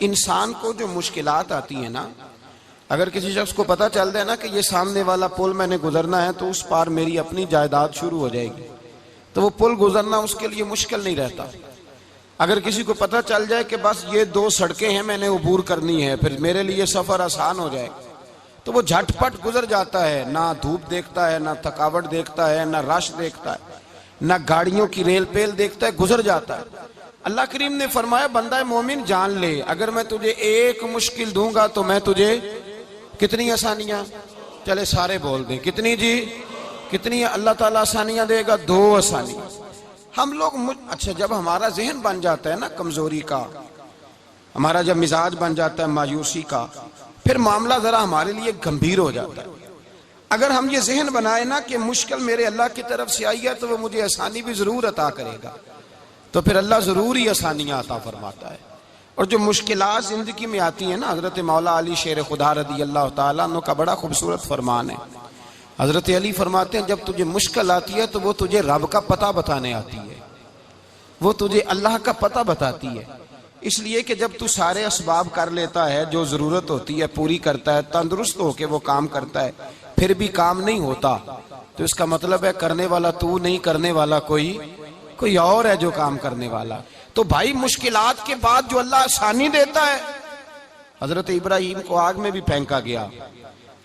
इंसान को जो मुश्किलात आती है ना, अगर किसी शख्स को पता चल जाए ना कि ये सामने वाला पुल मैंने गुजरना है तो उस पार मेरी अपनी जायदाद शुरू हो जाएगी, तो वो पुल गुजरना उसके लिए मुश्किल नहीं रहता। अगर किसी को पता चल जाए कि बस ये 2 सड़कें हैं मैंने अबूर करनी है, फिर मेरे लिए सफर आसान हो जाएगा, तो वो झटपट गुजर जाता है। ना धूप देखता है, ना थकावट देखता है, ना रश देखता है, ना गाड़ियों की रेल पेल देखता है, गुजर जाता है। अल्लाह करीम ने फरमाया बंदा मोमिन जान ले, अगर मैं तुझे एक मुश्किल दूंगा तो मैं तुझे कितनी आसानियां, चले सारे बोल दें कितनी जी, कितनी अल्लाह ताला आसानियां देगा? 2 आसानियां। हम लोग अच्छा, जब हमारा जहन बन जाता है ना कमजोरी का, हमारा जब मिजाज बन जाता है मायूसी का, फिर मामला जरा हमारे लिए गंभीर हो जाता है। अगर हम ये जहन बनाए ना कि मुश्किल मेरे अल्लाह की तरफ से आई है तो वो मुझे आसानी भी जरूर अता करेगा, तो फिर अल्लाह जरूर ही आसानियां अता फरमाता है। और जो मुश्किलात जिंदगी में आती है ना, हजरत मौला अली शेर खुदा रदी अल्लाह तआला अन्हु का बड़ा खूबसूरत फरमान है। हजरत अली फरमाते हैं जब तुझे मुश्किल आती है तो वो तुझे रब का पता बताने आती है, वो तुझे अल्लाह का पता बताती है। इसलिए कि जब तू सारे असबाब कर लेता है, जो जरूरत होती है पूरी करता है, तंदुरुस्त होके वो काम करता है, फिर भी काम नहीं होता, तो इसका मतलब है करने वाला तू नहीं, करने वाला कोई और है जो काम करने वाला। तो भाई मुश्किलात के बाद जो अल्लाह आसानी देता है, हजरत इब्राहिम को आग में भी फेंका गया,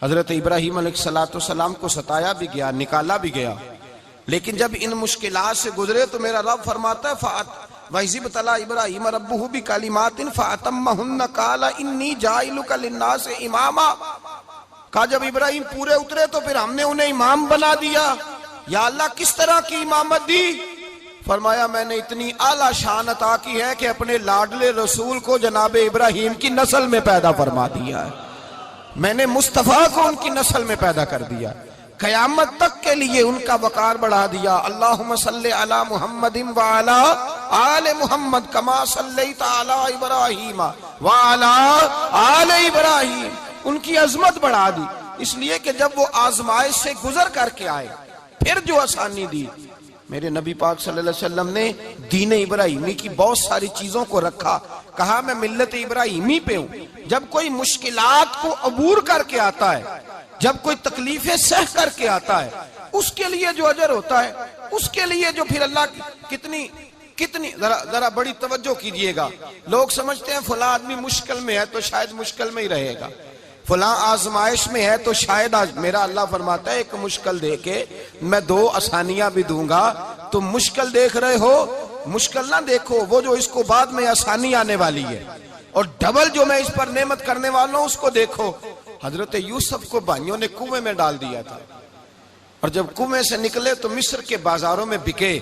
हजरत इब्राहिम अलैहिस्सलाम को सताया भी गया, निकाला भी गया, लेकिन जब इन मुश्किलात से गुजरे तो मेरा रब फरमाता है वइज़ तला इब्राहिम रब्बुहु बिकलिमातिन फअतम्महुन्ना काला इन्नी जाइलुका लिन्नासि इमामा। कहा जब इब्राहिम पूरे उतरे तो फिर हमने उन्हें इमाम बना दिया। या अल्लाह किस तरह की इमामत दी? फरमाया मैंने इतनी आला शान अता की है कि अपने लाडले रसूल को जनाबे इब्राहिम की नस्ल में पैदा फरमा दिया है, मैंने मुस्तफा को उनकी नस्ल में पैदा कर दिया, कयामत तक के लिए उनका वकार बढ़ा दिया। अल्लाहुम्मा सल्ले अला मुहम्मदिन व अला आले मुहम्मद कमा सल्लैता अला इब्राहीम व अला आले इब्राहीम, उनकी अजमत बढ़ा दी। इसलिए कि जब वो आजमाइश से गुजर करके आए फिर जो आसानी दी, मेरे नबी पाक सल्लल्लाहु अलैहि वसल्लम ने दीन इब्राहिमी की बहुत सारी चीजों को रखा, कहा मैं मिल्लत इब्राहिमी पे हूं। जब कोई मुश्किलात को अबूर करके आता है, जब कोई तकलीफें सह करके आता है, उसके लिए जो अजर होता है, उसके लिए जो फिर अल्लाह कितनी जरा बड़ी तवज्जो कीजिएगा। लोग समझते हैं फला आदमी मुश्किल में है तो शायद मुश्किल में ही रहेगा, फला आजमाइश में है तो शायद आज, मेरा अल्लाह फरमाता है एक मुश्किल दे के मैं 2 आसानियां भी दूंगा। तो मुश्किल देख रहे हो, मुश्किल ना देखो, वो जो इसको बाद में आसानी आने वाली है, और डबल जो मैं इस पर नेमत करने वाला हूं उसको देखो। हजरत यूसुफ को भाइयों ने कुएं में डाल दिया था, और जब कुएं से निकले तो मिस्र के बाजारों में बिके,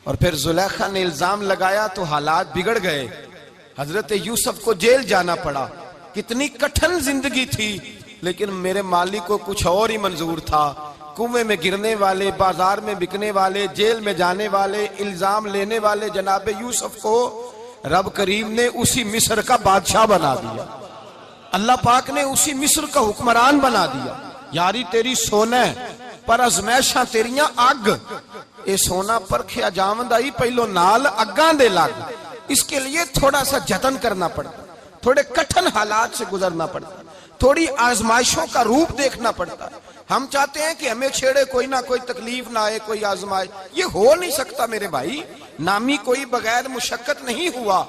और फिर जुलेखा ने इल्जाम लगाया तो हालात बिगड़ गए, हजरत यूसुफ को जेल जाना पड़ा। कितनी कठिन जिंदगी थी, लेकिन मेरे मालिक को कुछ और ही मंजूर था। कुएं में गिरने वाले, बाजार में बिकने वाले, जेल में जाने वाले, इल्जाम लेने वाले जनाबे यूसुफ को रब करीम ने उसी मिस्र का बादशाह बना दिया, अल्लाह पाक ने उसी मिस्र का हुक्मरान बना दिया। यारी तेरी सोना पर अजमैशा तेरियां अग, ये सोना परखिया जावंदा ही पहलो नाल अग्गां दे लग। इसके लिए थोड़ा सा जतन करना पड़ता, थोड़े कठिन हालात से गुजरना पड़ता, थोड़ी आजमाइशों का रूप देखना पड़ता। हम चाहते हैं कि हमें छेड़े कोई ना कोई तकलीफ ना आए, कोई आजमाइश, ये हो नहीं सकता मेरे भाई। नामी कोई बगैर मुशक्कत नहीं हुआ,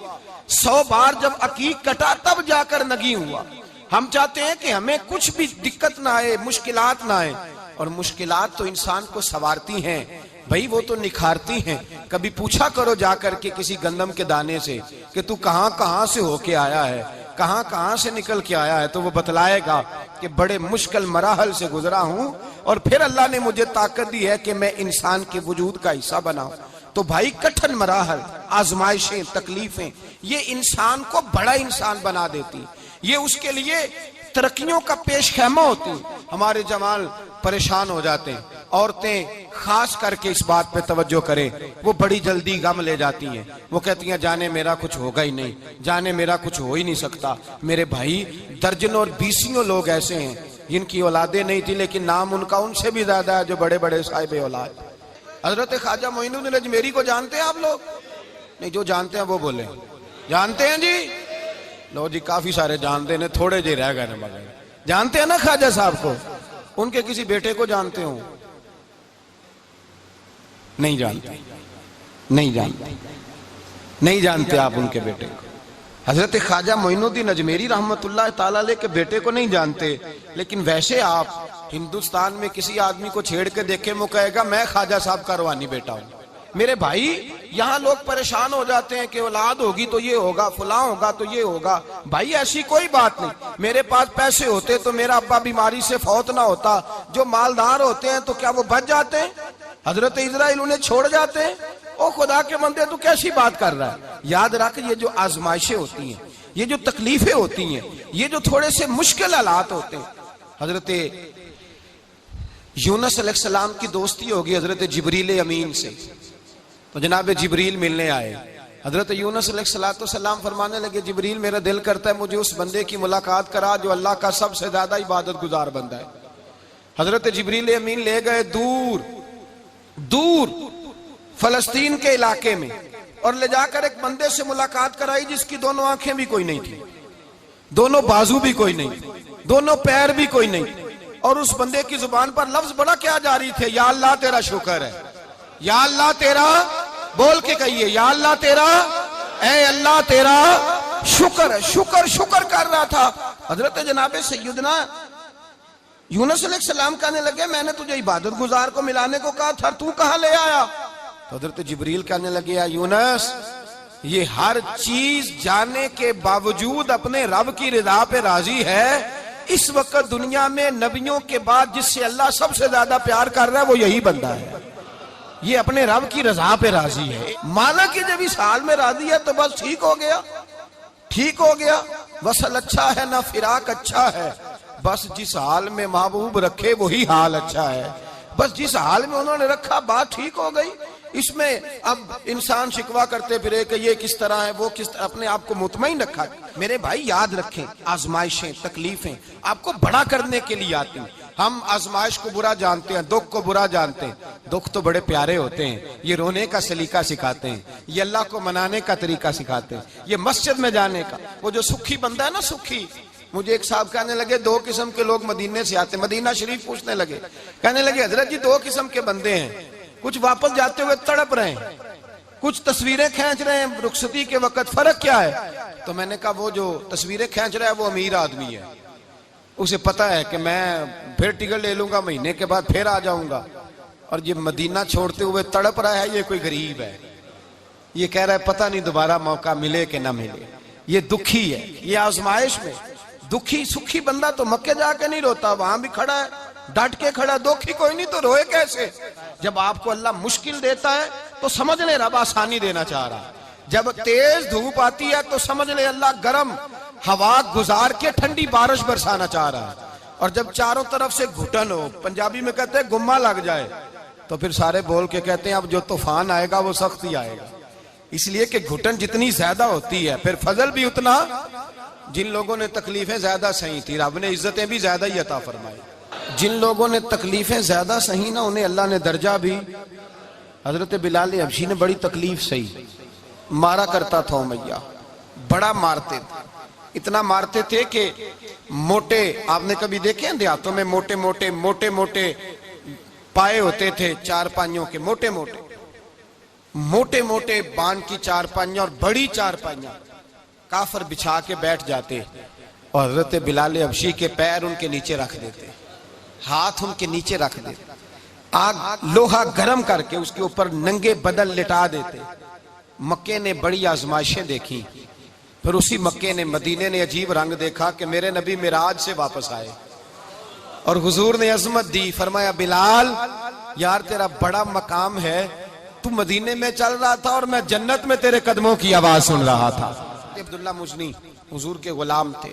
100 बार जब अकीक कटा तब जाकर नगी हुआ। हम चाहते हैं कि हमें कुछ भी दिक्कत ना आए, मुश्किलात ना आए, और मुश्किलात तो इंसान को संवारती हैं भाई, वो तो निखारती हैं। कभी पूछा करो जाकर के किसी गंदम के दाने से कि तू कहां से होके आया है, कहां से निकल के आया है, तो वो बतलाएगा कि बड़े मुश्किल मराहल से गुजरा हूं, और फिर अल्लाह ने मुझे ताकत दी है कि मैं इंसान के वजूद का हिस्सा बनाऊं। तो भाई कठिन मराहल, आजमाइशें, तकलीफें, ये इंसान को बड़ा इंसान बना देती, ये उसके लिए तरक्कियों का पेश खैमा होती। हमारे जवान परेशान हो जाते हैं, औरतें खास करके इस बात पे तवज्जो करें, वो बड़ी जल्दी गम ले जाती हैं। वो कहती हैं जाने मेरा कुछ होगा ही नहीं, जाने मेरा कुछ हो ही नहीं सकता। मेरे भाई दर्जनों और बीसियों लोग ऐसे हैं जिनकी औलादे नहीं थी, लेकिन नाम उनका उनसे भी ज्यादा है जो बड़े बड़े साहिब औलाद। हजरत ख्वाजा मोइनुद्दीन अजमेरी को जानते हैं आप लोग? नहीं, जो जानते हैं वो बोले। जानते हैं जी? लो जी काफी सारे जानते हैं, थोड़े जे रह गए मगर जानते हैं ना ख्वाजा साहब को? उनके किसी बेटे को जानते हो? नहीं जानते, नहीं जानते, नहीं जानते आप उनके बेटे को। हजरत ख्वाजा मोइनुद्दीन अजमेरी रहमतुल्लाह ताला अलैह के बेटे को नहीं जानते, लेकिन वैसे आप हिंदुस्तान में किसी आदमी को छेड़ के देखे, वो कहेगा मैं ख्वाजा साहब का रवानी बेटा हूं। मेरे भाई, यहाँ लोग परेशान हो जाते हैं कि औलाद होगी तो ये होगा, फुला होगा तो ये होगा। भाई ऐसी कोई बात नहीं। मेरे पास पैसे होते तो मेरा अब्बा बीमारी से फौत ना होता। जो मालदार होते हैं तो क्या वो बच जाते हैं? हजरत इजराइल उन्हें छोड़ जाते हैं? ओ खुदा के बंदे, तू कैसी बात कर रहा है? याद रख, ये जो आजमाइशें होती हैं, ये जो तकलीफें होती हैं, ये जो थोड़े से मुश्किल हालात होते हैं। हजरत यूनुस अलैहिस्सलाम की दोस्ती होगी हजरत जिब्रील अमीन से, तो जनाब जिब्रील मिलने आए। हजरत यूनुस अलैहिस्सलाम फरमाने लगे, जिब्रील मेरा दिल करता है मुझे उस बंदे की मुलाकात करा जो अल्लाह का सबसे ज्यादा इबादत गुजार बंदा है। हजरत जिब्रील अमीन ले गए दूर दूर फलस्तीन के इलाके में, और ले जाकर एक बंदे से मुलाकात कराई जिसकी दोनों आंखें भी कोई नहीं थी, दोनों बाजू भी कोई नहीं, दोनों पैर भी कोई नहीं, और उस बंदे की जुबान पर लफ्ज बड़ा क्या जारी थे, या अल्लाह तेरा शुक्र है, या अल्लाह तेरा, बोल के कहिए, या अल्लाह तेरा, ऐ अल्लाह तेरा शुक्र है। शुक्र शुक्र कर रहा था। हजरत जनाब सैयदना यूनुस अलैहिस्सलाम कहने लगे, मैंने तुझे इबादत गुजार को मिलाने को कहा था, तू कहां ले आया? तो हजरत जिब्रील कहने लगे, या यूनुस, ये हर चीज जाने के बावजूद अपने रब की रिदा पे राजी है। इस वक्त दुनिया में नबियों के बाद जिससे अल्लाह सबसे ज्यादा प्यार कर रहा है वो यही बंदा है। ये अपने रब की रजा पे राजी है। माना कि जब इस हाल में राजी है तो बस ठीक हो गया, ठीक हो गया। वसल अच्छा है ना फिराक अच्छा है, बस जिस हाल में महबूब रखे वही हाल अच्छा है। बस जिस हाल में उन्होंने रखा बात ठीक हो गई। इसमें अब इंसान शिकवा करते फिरे कि ये किस तरह है, वो किस तरह, अपने आप को मुतमईन रखा। मेरे भाई याद रखें, आजमाइशें तकलीफें आपको बड़ा करने के लिए आती हैं। हम आजमाइश को बुरा जानते हैं, दुख को बुरा जानते हैं। दुख तो बड़े प्यारे होते हैं, ये रोने का सलीका सिखाते हैं, ये अल्लाह को मनाने का तरीका सिखाते हैं, ये मस्जिद में जाने का। वो जो सुखी बंदा है ना, सुखी, मुझे एक साहब कहने लगे दो किस्म के लोग मदीने से आते, मदीना शरीफ पूछने लगे, कहने लगे हजरत जी दो किस्म के बंदे हैं, कुछ वापस जाते हुए तड़प रहे हैं, कुछ तस्वीरें खींच रहे हैं रुखसती के वक्त, फर्क क्या है? तो मैंने कहा वो जो तस्वीरें खींच रहा है वो अमीर आदमी है, उसे पता है कि मैं फिर टिकट ले लूंगा, महीने के बाद फिर आ जाऊंगा। और ये मदीना छोड़ते हुए तड़प रहा है, ये कोई गरीब है, ये कह रहा है पता नहीं दोबारा मौका मिले कि ना मिले। ये दुखी है, ये आजमाइश में दुखी। सुखी बंदा तो मक्के जाके नहीं रोता, वहां भी खड़ा है, डट के खड़ा। दुखी कोई नहीं तो रोए कैसे? जब आपको अल्लाह मुश्किल देता है तो समझ ले रब आसानी देना चाह रहा है। जब तेज धूप आती है तो समझ ले अल्लाह गर्म हवा गुजार के ठंडी बारिश बरसाना चाह रहा है। और जब चारों तरफ से घुटन हो, पंजाबी में कहते हैं गुम्मा लग जाए, तो फिर सारे बोल के कहते हैं अब जो तूफान आएगा वो सख्त ही आएगा। इसलिए कि घुटन जितनी ज्यादा होती है फिर फजल भी उतना। जिन लोगों ने तकलीफें ज्यादा सही थी रब ने इज्जतें भी ज्यादा ही अता फरमाई। जिन लोगों ने तकलीफें ज्यादा सही ना उन्हें अल्लाह ने दर्जा भी। हजरत बिलाल हबशी ने बड़ी तकलीफ सही, मारा करता था उमैया, बड़ा मारते थे, इतना मारते थे कि मोटे, आपने कभी देखे हैं देहातों में मोटे मोटे मोटे मोटे पाए होते थे, चारपाइयों के मोटे मोटे मोटे मोटे बांध की चारपाइयां और बड़ी चारपाइयां काफर बिछा के बैठ जाते और हजरत बिलाल हबशी के पैर उनके नीचे रख देते, हाथ उनके नीचे रख देते, आग लोहा गर्म करके उसके ऊपर नंगे बदन लिटा देते। मक्के ने बड़ी आजमाइशें देखी, फिर उसी मक्के ने, मदीने ने अजीब रंग देखा कि मेरे नबी मिराज से वापस आए और हुजूर ने अजमत दी। फरमाया बिलाल यार तेरा बड़ा मकाम है, तू मदीने में चल रहा था और मैं जन्नत में तेरे कदमों की आवाज सुन रहा था। अब्दुल्ला मुजनी हुजूर के गुलाम थे,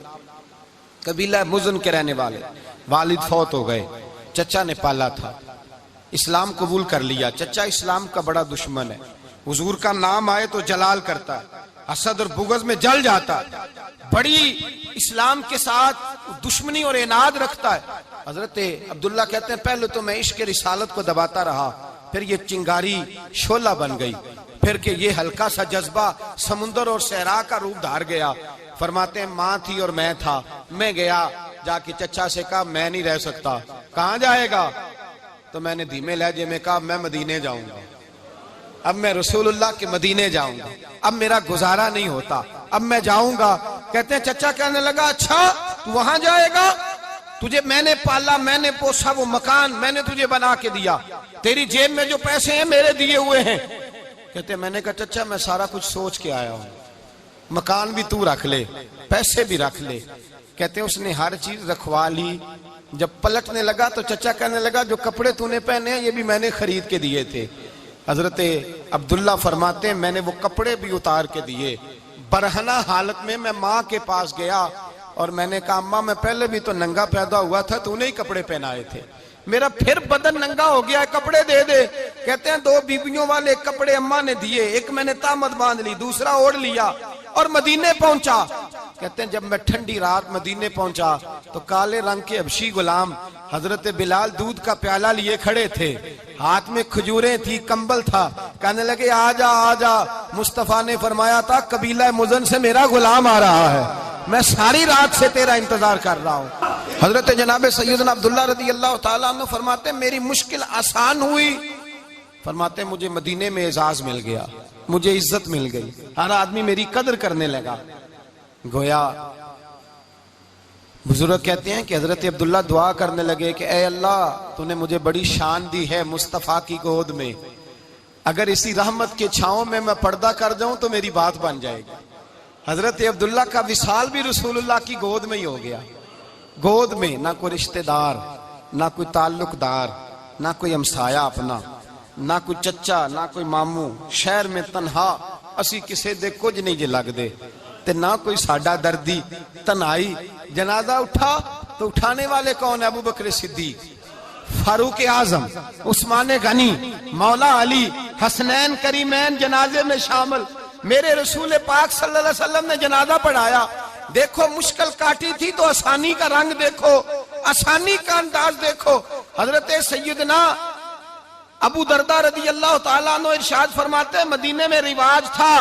कबीला मुजन के रहने वाले, वालिद फौत हो गए, चचा ने पाला था, इस्लाम कबूल कर लिया। चचा इस्लाम का बड़ा दुश्मन है, हुजूर का नाम आए तो जलाल करता है, हसद और बुगज में जल जाता है, बड़ी इस्लाम के साथ दुश्मनी और इनाद रखता है। हजरत अब्दुल्ला कहते हैं पहले तो मैं इश्क रिसालत को दबाता रहा, फिर ये चिंगारी शोला बन गई, फिर के ये हल्का सा जज्बा समुंदर और सहरा का रूप धार गया, फरमाते हैं माँ थी और मैं था। मैं गया, जाके चचा से कहा मैं नहीं रह सकता। कहाँ जाएगा? तो मैंने धीमे लहजे में कहा मैं मदीने जाऊंगा, अब मैं रसूलुल्लाह के मदीने जाऊंगा, अब मेरा गुजारा नहीं होता, अब मैं जाऊंगा। कहते हैं चचा कहने लगा अच्छा तू वहां जाएगा, तुझे मैंने पाला, मैंने पोसा, वो मकान मैंने तुझे बना के दिया, तेरी जेब में जो पैसे हैं मेरे दिए हुए हैं। कहते हैं मैंने कहा चचा मैं सारा कुछ सोच के आया हूं, मकान भी तू रख ले, पैसे भी रख ले। कहते हैं उसने हर चीज रखवा ली। जब पलटने लगा तो चचा कहने लगा जो कपड़े तूने पहने हैं ये भी मैंने खरीद के दिए थे। हजरत अब्दुल्ला फरमाते हैं मैंने वो कपड़े भी उतार के दिए। बरहना हालत में मैं माँ के पास गया और मैंने कहा अम्मा मैं पहले भी तो नंगा पैदा हुआ था, तूने ही कपड़े पहनाए थे, मेरा फिर बदन नंगा हो गया, कपड़े दे दे। कहते हैं 2 बीबियों वाले कपड़े अम्मा ने दिए, एक मैंने तामत बांध ली, दूसरा ओढ़ लिया और मदीने पहुंचा। कहते हैं जब मैं ठंडी रात मदीने पहुंचा तो काले रंग के हबशी गुलाम हजरत बिलाल दूध का प्याला लिए खड़े थे, हाथ में खजूरें थी, कंबल था। कहने लगे आजा आजा। मुस्तफा ने फरमाया था कबीला मुजन से मेरा गुलाम आ रहा है, मैं सारी रात से तेरा इंतजार कर रहा हूँ। हजरत जनाब सैयदना अब्दुल्ला रज़ी अल्लाह तआला अन्हु फरमाते मेरी मुश्किल आसान हुई। फरमाते मुझे मदीने में एजाज मिल गया, मुझे इज्जत मिल गई, हर आदमी मेरी कदर करने लगा। गोया बुजुर्ग कहते हैं कि हजरत अब्दुल्ला दुआ करने लगे कि ए अल्लाह तूने मुझे बड़ी शान दी है मुस्तफा की गोद में, अगर इसी रहमत के छांव में मैं पर्दा कर जाऊं तो मेरी बात बन जाएगी। हजरत अब्दुल्ला का विसाल भी रसूलुल्लाह की गोद में ही हो गया। गोद में ना कोई रिश्तेदार, ना कोई ताल्लुकदार, ना कोई हमसाया अपना, ना कोई चचा, ना कोई मामू, शहर में तनहा असी किसे दे कुछ नहीं जे लगदे ते ना कोई साडा दर्दी। तन्हाई जनाजा उठा तो उठाने वाले कौन है? अबू बकर सिद्दीक, फारूक आजम, उस्मान गनी, मौला अली, हसनैन करीमैन जनाजे में शामिल। मेरे रसूल पाक सल्लल्लाहु अलैहि वसल्लम ने जनाजा पढ़ाया। देखो मुश्किल काटी थी तो आसानी का रंग देखो, आसानी का अंदाज देखो। हजरत सैयदना अबू दरदा रज़ी अल्लाह तआला अन्हु इरशाद फरमाते हैं मदीने में रिवाज था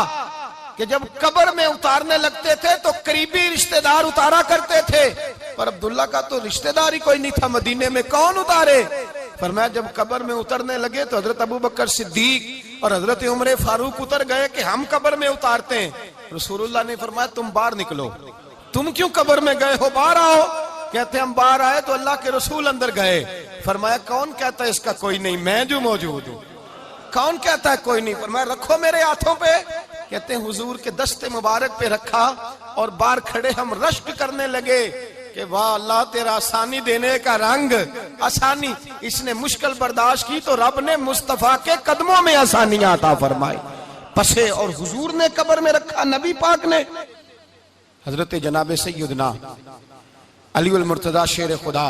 कि जब कब्र में उतारने लगते थे तो करीबी रिश्तेदार उतारा करते थे, पर अब्दुल्ला का तो रिश्तेदार ही कोई नहीं था मदीने में, कौन उतारे? फरमाया जब कब्र में उतरने लगे तो हजरत अबू बकर सिद्दीक और हजरत उमर फारूक उतर गए कि हम कब्र में उतारते हैं। रसूलुल्लाह ने फरमाया तुम बाहर निकलो, तुम क्यों कब्र में गए हो, बाहर आओ। कहते हम बाहर आए तो अल्लाह के रसूल अंदर गए। फरमाया कौन कहता है इसका कोई नहीं, मैं जो मौजूद हूँ। कौन कहता है कोई नहीं? फरमाया रखो मेरे हाथों पे। कहते हैं हुजूर के दस्ते मुबारक पे रखा और बाहर खड़े हम रश्क करने लगे कि वाह अल्लाह तेरा आसानी देने का रंग, आसानी। इसने मुश्किल बर्दाश्त की तो रब ने मुस्तफा के कदमों में आसानियां अता फरमाई, पसे। और हुजूर ने कब्र में रखा, नबी पाक ने। हजरत जनाब सैयदना अली उल मुर्तजा शेर खुदा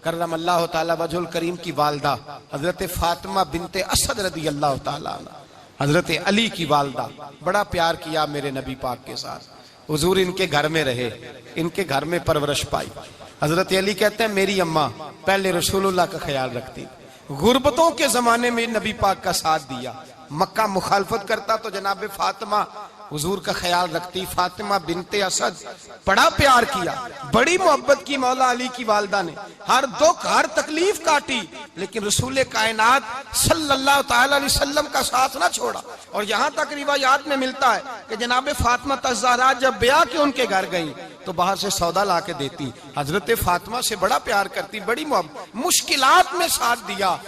करम अल्लाह ताला वजहुल करीम की वालदा हजरत फातिमा बिनते असद रदी अल्लाह ताला अन्हा, हजरत अली की वालदा, बड़ा प्यार किया मेरे नबी पाक के साथ। हुजूर इनके घर में रहे, इनके घर में परवरिश पाई। हजरत अली कहते हैं मेरी अम्मा पहले रसूलुल्लाह का ख्याल रखती, गुर्बतों के जमाने में नबी पाक का साथ दिया। मक्का मुखालफत करता तो जनाब फातिमा हुजूर का ख्याल रखती। फातिमा बिनते असद, बड़ा प्यार किया, बड़ी मोहब्बत की मौला अली की वालदा ने, हर दुख हर तकलीफ काटी, लेकिन रसूल कायनात सल्लल्लाहु ताला अलैहि वसल्लम का साथ ना छोड़ा। और यहाँ तक रिवायात में मिलता है कि जनाब फातिमा तज़्ज़ारा जब ब्याह के उनके घर गई तो बाहर से सौदा ला के देती। हजरत फातिमा से बड़ा प्यार करती, बड़ी मोहब्बत, मुश्किलात में साथ दिया।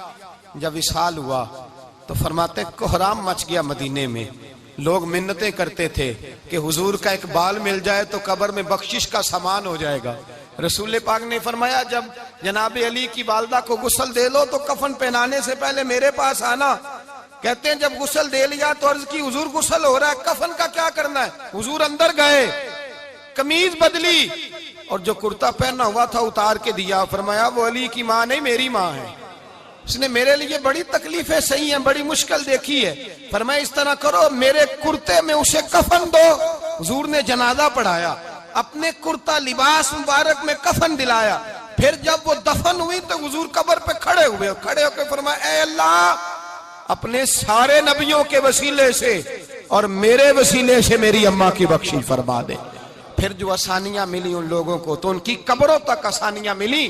जब विसाल हुआ तो फरमाते कोहराम मच गया मदीने में। लोग मिन्नतें करते थे कि हुजूर का एक बाल मिल जाए तो कब्र में बख्शिश का सामान हो जाएगा। रसूल पाक ने फरमाया जब जनाब अली की वालदा को गुस्ल दे लो तो कफन पहनाने से पहले मेरे पास आना। कहते हैं जब गुस्ल दे लिया तो अर्ज की हुजूर गुस्ल हो रहा है, कफन का क्या करना है? हुजूर अंदर गए, कमीज बदली और जो कुर्ता पहना हुआ था उतार के दिया। फरमाया वो अली की माँ नहीं मेरी माँ है, इसने मेरे लिए बड़ी तकलीफें सही हैं, बड़ी मुश्किल देखी है। फरमाया इस तरह करो मेरे कुर्ते में उसे कफन दो। हुजूर ने जनाजा पढ़ाया, अपने कुर्ता लिबास मुबारक में कफन दिलाया। फिर जब वो दफन हुई तो हुजूर कब्र पे खड़े हुए, खड़े होकर फरमाया ऐ अल्लाह अपने सारे नबियों के वसीले से और मेरे वसीले से मेरी अम्मा की बख्शी फरमा दे। फिर जो आसानियां मिली उन लोगों को, तो उनकी कब्रों तक आसानियां मिली,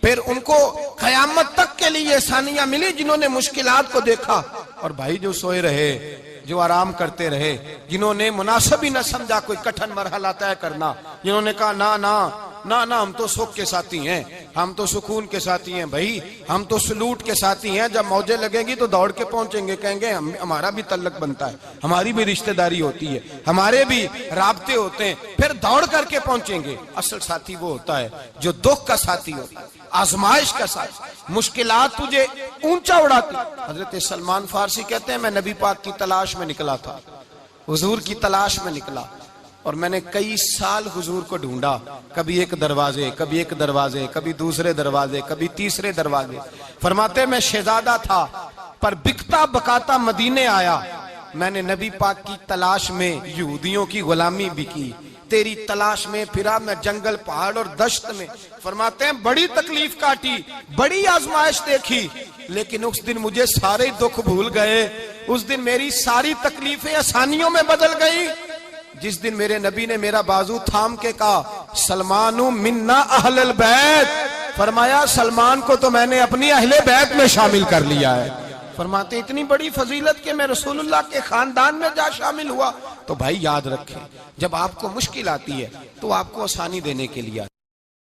फिर उनको कयामत तक के लिए आसानियां मिली जिन्होंने मुश्किलात को देखा। और भाई जो सोए रहे, जो आराम करते रहे, जिन्होंने मुनासिब ही न समझा कोई कठिन मरहला तय करना, जिन्होंने कहा ना ना ना ना हम तो सुख के साथी हैं, हम तो सुकून के साथी हैं भाई, हम तो सलूट के साथी हैं, जब मौजें लगेंगी तो दौड़ के पहुंचेंगे, कहेंगे हमारा भी तल्लक बनता है, हमारी भी रिश्तेदारी होती है, हमारे भी राब्ते होते हैं, फिर दौड़ करके पहुंचेंगे। असल साथी वो होता है जो दुख का साथी होता है, आजमाइश का साथी, मुश्किलात तुझे ऊंचा उड़ाती। हजरत सलमान फारसी कहते हैं मैं नबी पाक की तलाश में निकला था, हुजूर की तलाश में निकला, और मैंने कई साल हुजूर को ढूंढा, कभी एक दरवाजे, कभी एक दरवाजे, कभी दूसरे दरवाजे, कभी तीसरे दरवाजे। फरमाते मैं शहजादा था पर बिकता बकाता मदीने आया, मैंने नबी पाक की तलाश में यहूदियों की गुलामी भी की, तेरी तलाश में फिरा मैं जंगल पहाड़ और दश्त में। फरमाते हैं बड़ी तकलीफ काटी, बड़ी आजमाइश देखी, लेकिन उस दिन मुझे सारे दुख भूल गए, उस दिन मेरी सारी तकलीफें आसानियों में बदल गई, जिस दिन मेरे नबी ने मेरा बाजू थाम के कहा सलमानु मिन्ना अहलल बैत, फरमाया सलमान को तो मैंने अपनी अहले बैत में शामिल कर लिया है। फरमाते इतनी बड़ी फजीलत के मैं रसूलुल्लाह के खानदान में जा शामिल हुआ। तो भाई याद रखें, जब आपको मुश्किल आती है तो आपको आसानी देने के लिए